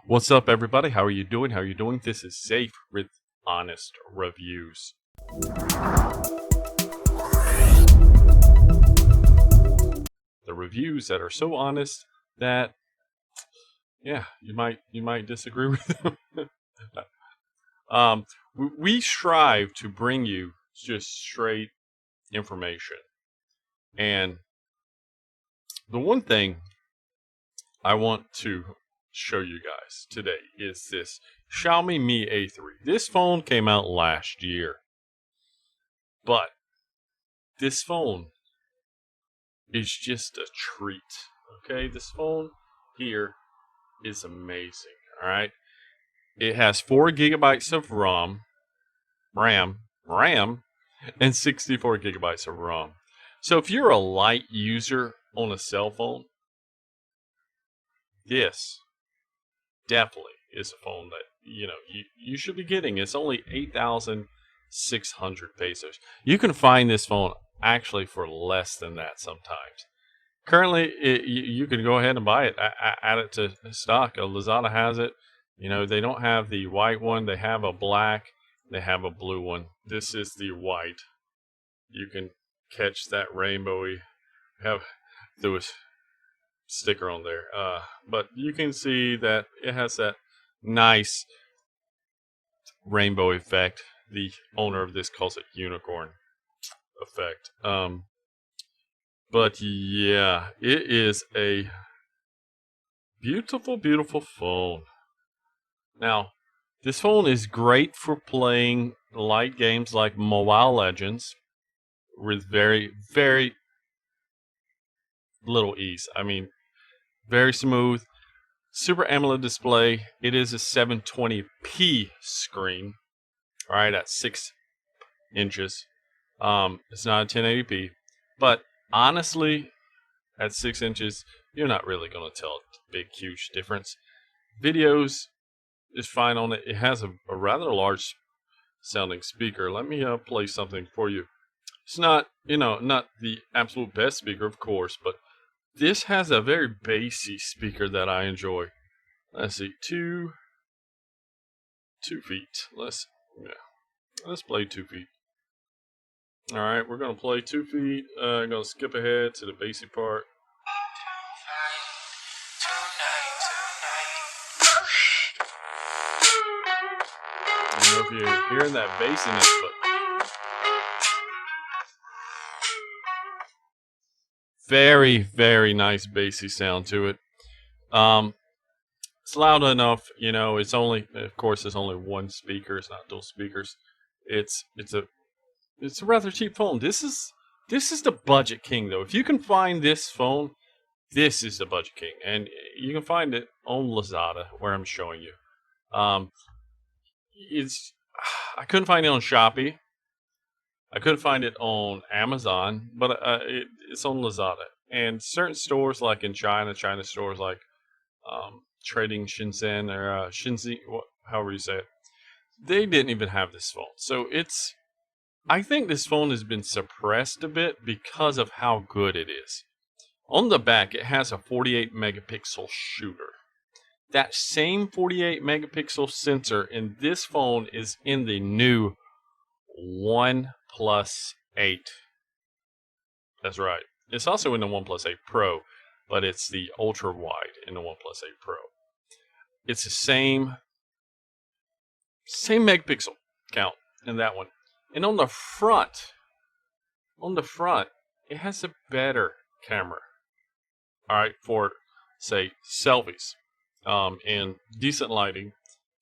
What's up, everybody? How are you doing? How are you doing? This is Safe with Honest Reviews. The reviews that are so honest that, yeah, you might disagree with them. We strive to bring you just straight information, and the one thing I want to show you guys today is this Xiaomi Mi A3. This phone came out last year, but this phone is just a treat. Okay, this phone here is amazing. All right, it has 4 gigabytes of RAM, and 64 gigabytes of ROM. So if you're a light user on a cell phone, this definitely is a phone that you should be getting. It's only 8,600 pesos. You can find this phone actually for less than that sometimes. Currently, you can go ahead and buy it, add it to stock. Lazada has it. They don't have the white one. They have a black. They have a blue one. This is the white. You can catch that rainbowy. There was sticker on there, but you can see that it has that nice rainbow effect. The owner of this calls it unicorn effect. But yeah, it is a beautiful phone. Now, this phone is great for playing light games like Mobile Legends with very little ease. I mean, very smooth. Super AMOLED display. It is a 720p screen. All right, at 6 inches. It's not a 1080p, but honestly, at 6 inches, you're not really going to tell a big, huge difference. Videos is fine on it. It has a rather large sounding speaker. Let me play something for you. It's not, not the absolute best speaker, of course, but this has a very bassy speaker that I enjoy. Let's see, 2 feet. Let's play 2 feet. All right, we're gonna play 2 feet. I'm gonna skip ahead to the bassy part. I don't know if you're hearing that bassiness, but very nice bassy sound to it. It's loud enough, it's only, of course, it's only one speaker. It's not dual speakers. It's a rather cheap phone. This is the budget king, though. If you can find this phone, this is the budget king, and you can find it on Lazada, where I'm showing you. I couldn't find it on Shopee. I couldn't find it on Amazon, but it's on Lazada. And certain stores, like in China stores like Trading Shenzhen or Shinzi, however you say it, they didn't even have this phone. So I think this phone has been suppressed a bit because of how good it is. On the back, it has a 48 megapixel shooter. That same 48 megapixel sensor in this phone is in the new OnePlus 8. That's right. It's also in the OnePlus 8 Pro, but it's the ultra wide in the OnePlus 8 Pro. It's the same megapixel count in that one. And on the front, it has a better camera. All right, for say selfies, and decent lighting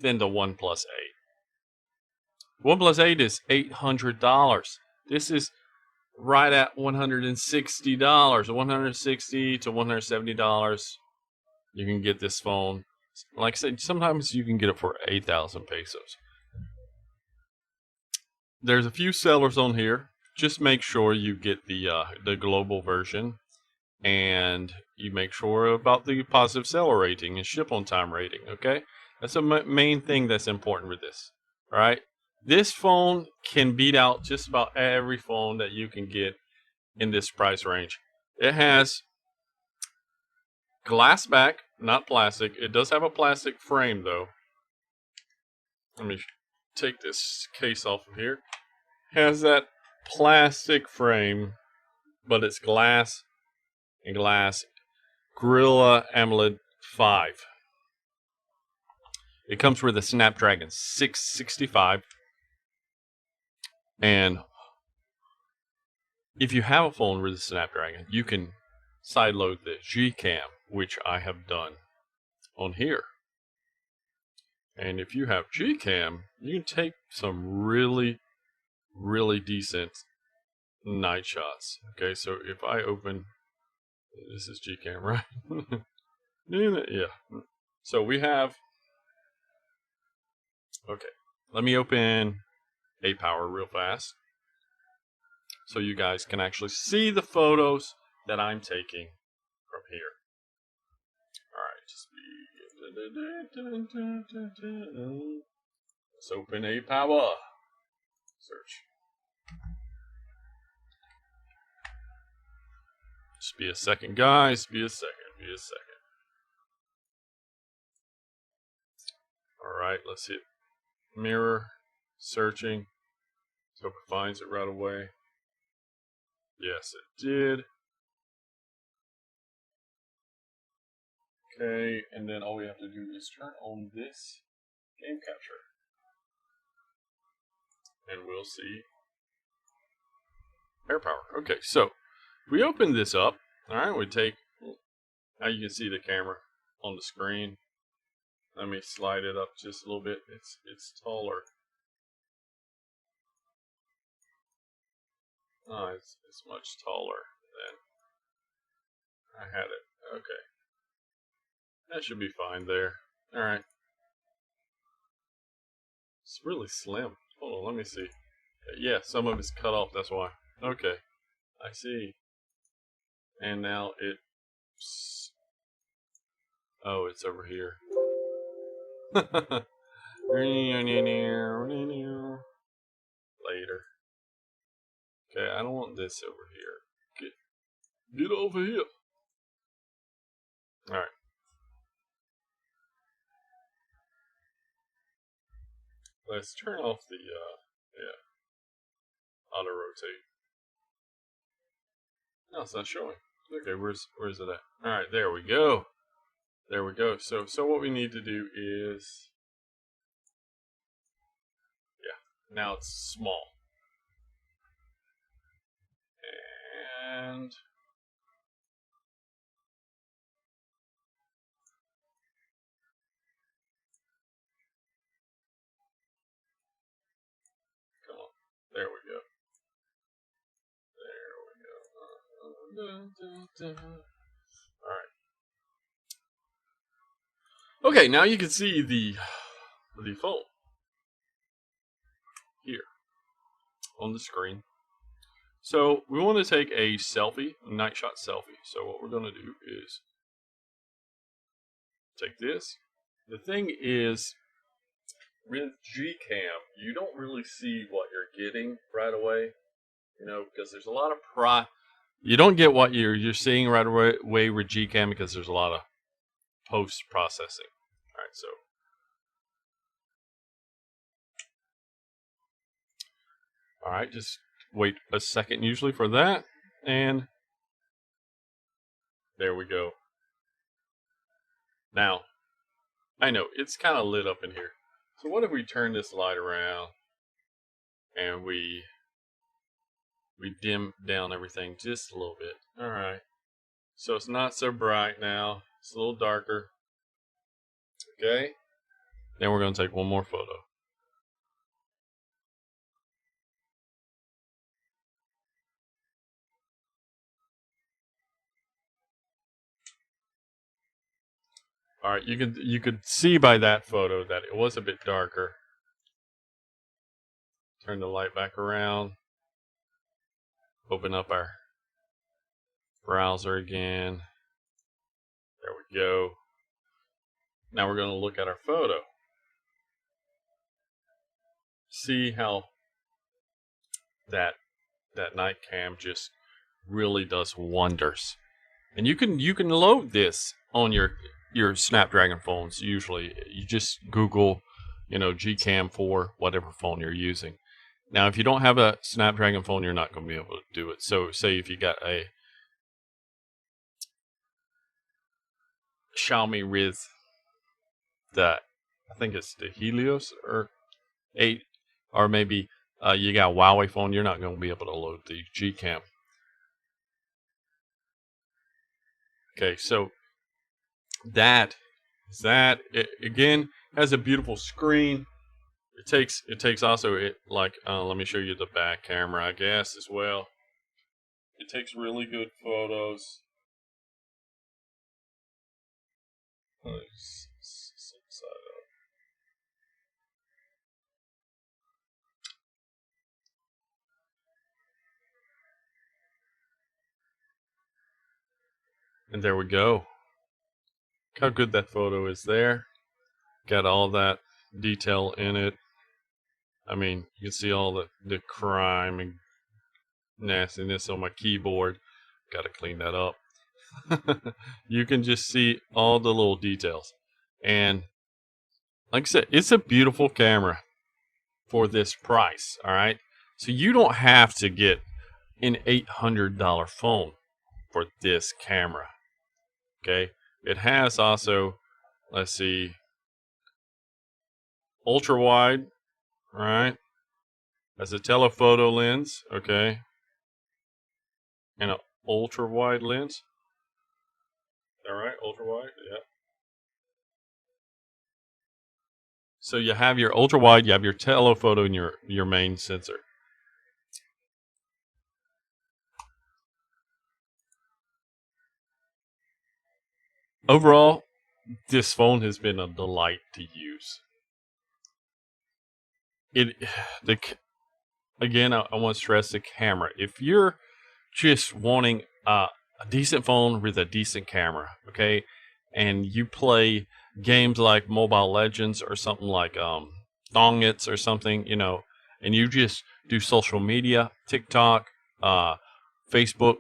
than the OnePlus 8. OnePlus 8 is $800. This is right at $160, $160 to $170. You can get this phone. Like I said, sometimes you can get it for 8,000 pesos. There's a few sellers on here. Just make sure you get the global version, and you make sure about the positive seller rating and ship on time rating. Okay, that's the main thing that's important with this. All right, this phone can beat out just about every phone that you can get in this price range. It has glass back, not plastic. It does have a plastic frame though. Let me take this case off of here. Has that plastic frame, but it's glass and glass. Gorilla Amoled 5. It comes with a Snapdragon 665. And if you have a phone with a Snapdragon, you can sideload the Gcam, which I have done on here. And if you have Gcam, you can take some really, really decent night shots. Okay, so if I open, this is Gcam, right? Yeah. So we have, okay, let me open A-Power real fast so you guys can actually see the photos that I'm taking from here. Alright, let's open A-Power. Search. Just be a second, guys. Be a second. Alright, let's hit mirror. Searching. Let's hope it finds it right away. Yes, it did. Okay, and then all we have to do is turn on this game capture. And we'll see AirPower. Okay, so we open this up. Alright, we take, now you can see the camera on the screen. Let me slide it up just a little bit. It's taller. Oh, it's much taller than I had it. Okay. That should be fine there. Alright. It's really slim. Hold on, let me see. Yeah, some of it's cut off, that's why. Okay. I see. And now it's... Oh, it's over here. Later. Okay, I don't want this over here. Get over here. Alright. Let's turn off the, auto rotate. No, it's not showing. Okay, where's it at? Alright, there we go. There we go. So what we need to do is, yeah, now it's small. And come on. There we go. Alright. Okay, now you can see the phone here on the screen. So we want to take a selfie, a night shot selfie. So what we're going to do is take this. The thing is, with Gcam, you don't really see what you're getting right away, you know, because there's a lot of you don't get what you're seeing right away with Gcam because there's a lot of post processing. All right, so all right, just wait a second usually for that, and there we go. Now, I know it's kind of lit up in here. So what if we turn this light around and we dim down everything just a little bit? All right. So it's not so bright now. It's a little darker. Okay. Then we're going to take one more photo. All right, you could see by that photo that it was a bit darker. Turn the light back around. Open up our browser again. There we go. Now we're going to look at our photo. See how that night cam just really does wonders. And you can load this on your, your Snapdragon phones, usually you just Google, Gcam for whatever phone you're using. Now, if you don't have a Snapdragon phone, you're not going to be able to do it. So, say if you got a Xiaomi with the, I think it's the Helios or 8, or maybe you got a Huawei phone, you're not going to be able to load the Gcam. Okay, so that again has a beautiful screen. It takes also let me show you the back camera, I guess, as well. It takes really good photos. And there we go. Look how good that photo is there. Got all that detail in it. I mean, you can see all the crime and nastiness on my keyboard. Got to clean that up. You can just see all the little details. And like I said, it's a beautiful camera for this price. All right. So you don't have to get an $800 phone for this camera. Okay. It has also, let's see, ultra wide. All right. Has a telephoto lens. Okay. And an ultra wide lens. All right. Ultra wide. Yeah. So you have your ultra wide, you have your telephoto, and your main sensor. Overall, this phone has been a delight to use. Again, I want to stress the camera. If you're just wanting a decent phone with a decent camera, okay, and you play games like Mobile Legends or something like Thongits or something, and you just do social media, TikTok, Facebook,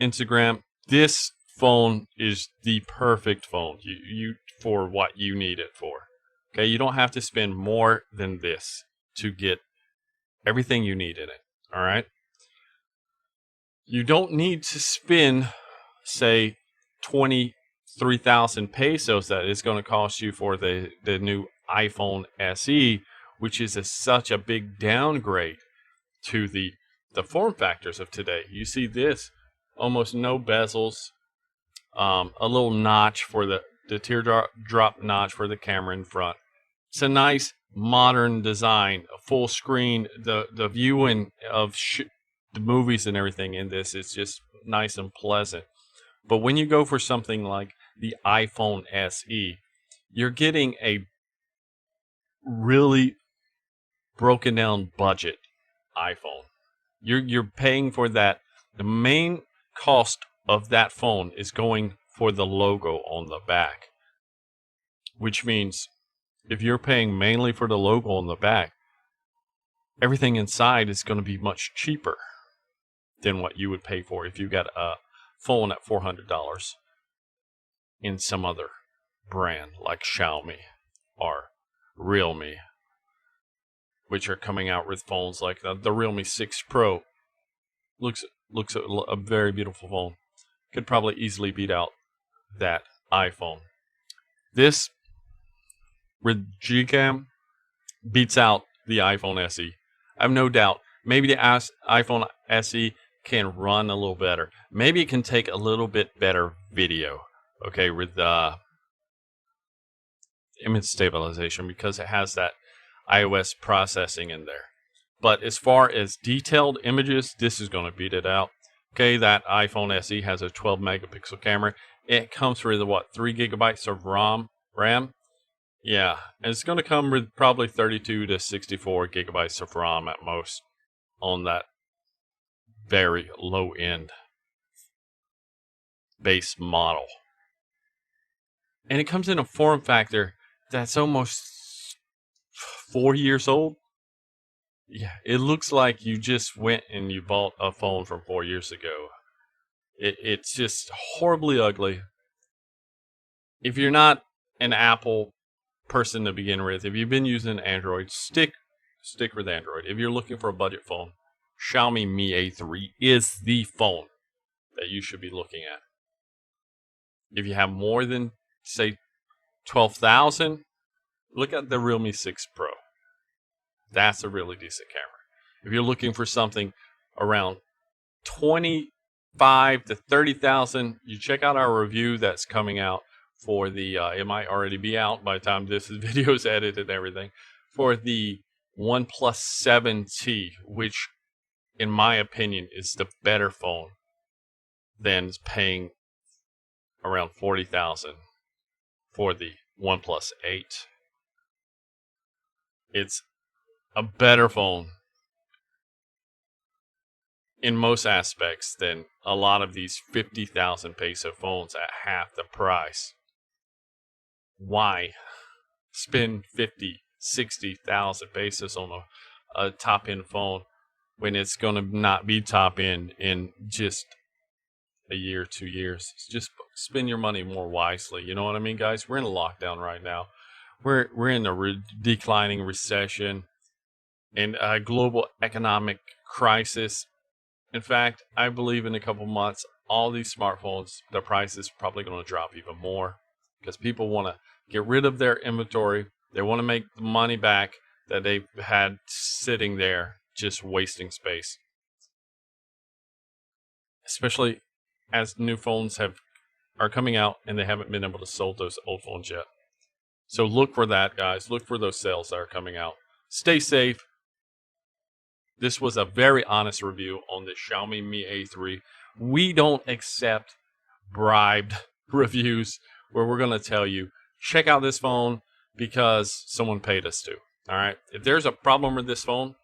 Instagram, this phone is the perfect phone you for what you need it for. Okay, you don't have to spend more than this to get everything you need in it. All right. You don't need to spend, say, 23,000 pesos that it's going to cost you for the new iPhone SE, which is such a big downgrade to the form factors of today. You see this, almost no bezels, a little notch for the teardrop notch for the camera in front. It's a nice modern design, a full screen. The viewing of the movies and everything in this is just nice and pleasant. But when you go for something like the iPhone SE, you're getting a really broken down budget iPhone. You're paying for that. The main cost of that phone is going for the logo on the back, which means if you're paying mainly for the logo on the back, everything inside is going to be much cheaper than what you would pay for if you got a phone at $400 in some other brand like Xiaomi or Realme, which are coming out with phones like the Realme 6 Pro. Looks a very beautiful phone. Could probably easily beat out that iPhone. This with Gcam beats out the iPhone SE. I have no doubt. Maybe the iPhone SE can run a little better. Maybe it can take a little bit better video. Okay, with image stabilization because it has that iOS processing in there. But as far as detailed images, this is going to beat it out. Okay, that iPhone SE has a 12 megapixel camera. It comes with 3 gigabytes of RAM. Yeah, and it's going to come with probably 32 to 64 gigabytes of RAM at most on that very low end base model. And it comes in a form factor that's almost 4 years old. Yeah, it looks like you just went and you bought a phone from 4 years ago. It's just horribly ugly. If you're not an Apple person to begin with, if you've been using Android, stick with Android. If you're looking for a budget phone, Xiaomi Mi A3 is the phone that you should be looking at. If you have more than, say, 12,000, look at the Realme 6 Pro. That's a really decent camera. If you're looking for something around 25 to 30,000, you check out our review that's coming out for the, it might already be out by the time this video is edited and everything, for the OnePlus 7T, which in my opinion is the better phone than paying around 40,000 for the OnePlus 8. It's a better phone in most aspects than a lot of these 50,000 peso phones at half the price. Why spend 50, 60,000 pesos on a top-end phone when it's going to not be top-end in just a year, 2 years? Just spend your money more wisely. You know what I mean, guys? We're in a lockdown right now. We're in a declining recession and a global economic crisis. In fact, I believe in a couple months, all these smartphones, the price is probably going to drop even more because people want to get rid of their inventory. They want to make the money back that they've had sitting there just wasting space. Especially as new phones are coming out and they haven't been able to sell those old phones yet. So look for that, guys. Look for those sales that are coming out. Stay safe. This was a very honest review on the Xiaomi Mi A3. We don't accept bribed reviews where we're going to tell you, check out this phone because someone paid us to. All right? If there's a problem with this phone,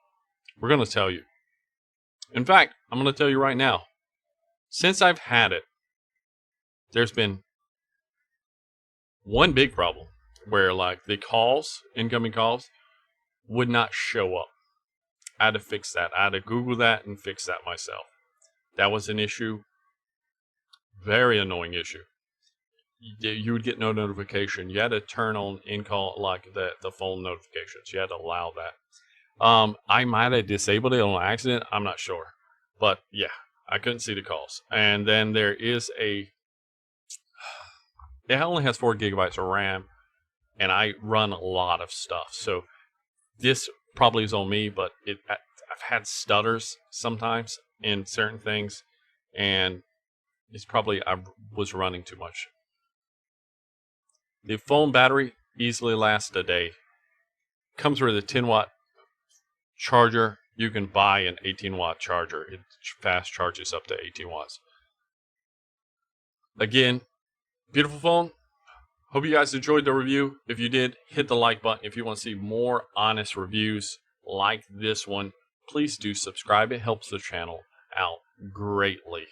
we're going to tell you. In fact, I'm going to tell you right now, since I've had it, there's been one big problem where like the incoming calls, would not show up. I had to fix that. I had to Google that and fix that myself. That was an issue. Very annoying issue. You would get no notification. You had to turn on in-call, like the phone notifications. You had to allow that. I might have disabled it on accident. I'm not sure. But yeah, I couldn't see the calls. And then there is it only has 4 gigabytes of RAM. And I run a lot of stuff. So this probably is on me, but I've had stutters sometimes in certain things, and it's probably I was running too much. The phone battery easily lasts a day. Comes with a 10-watt charger. You can buy an 18-watt charger. It fast charges up to 18 watts. Again, beautiful phone. Hope you guys enjoyed the review. If you did, hit the like button. If you want to see more honest reviews like this one, please do subscribe. It helps the channel out greatly.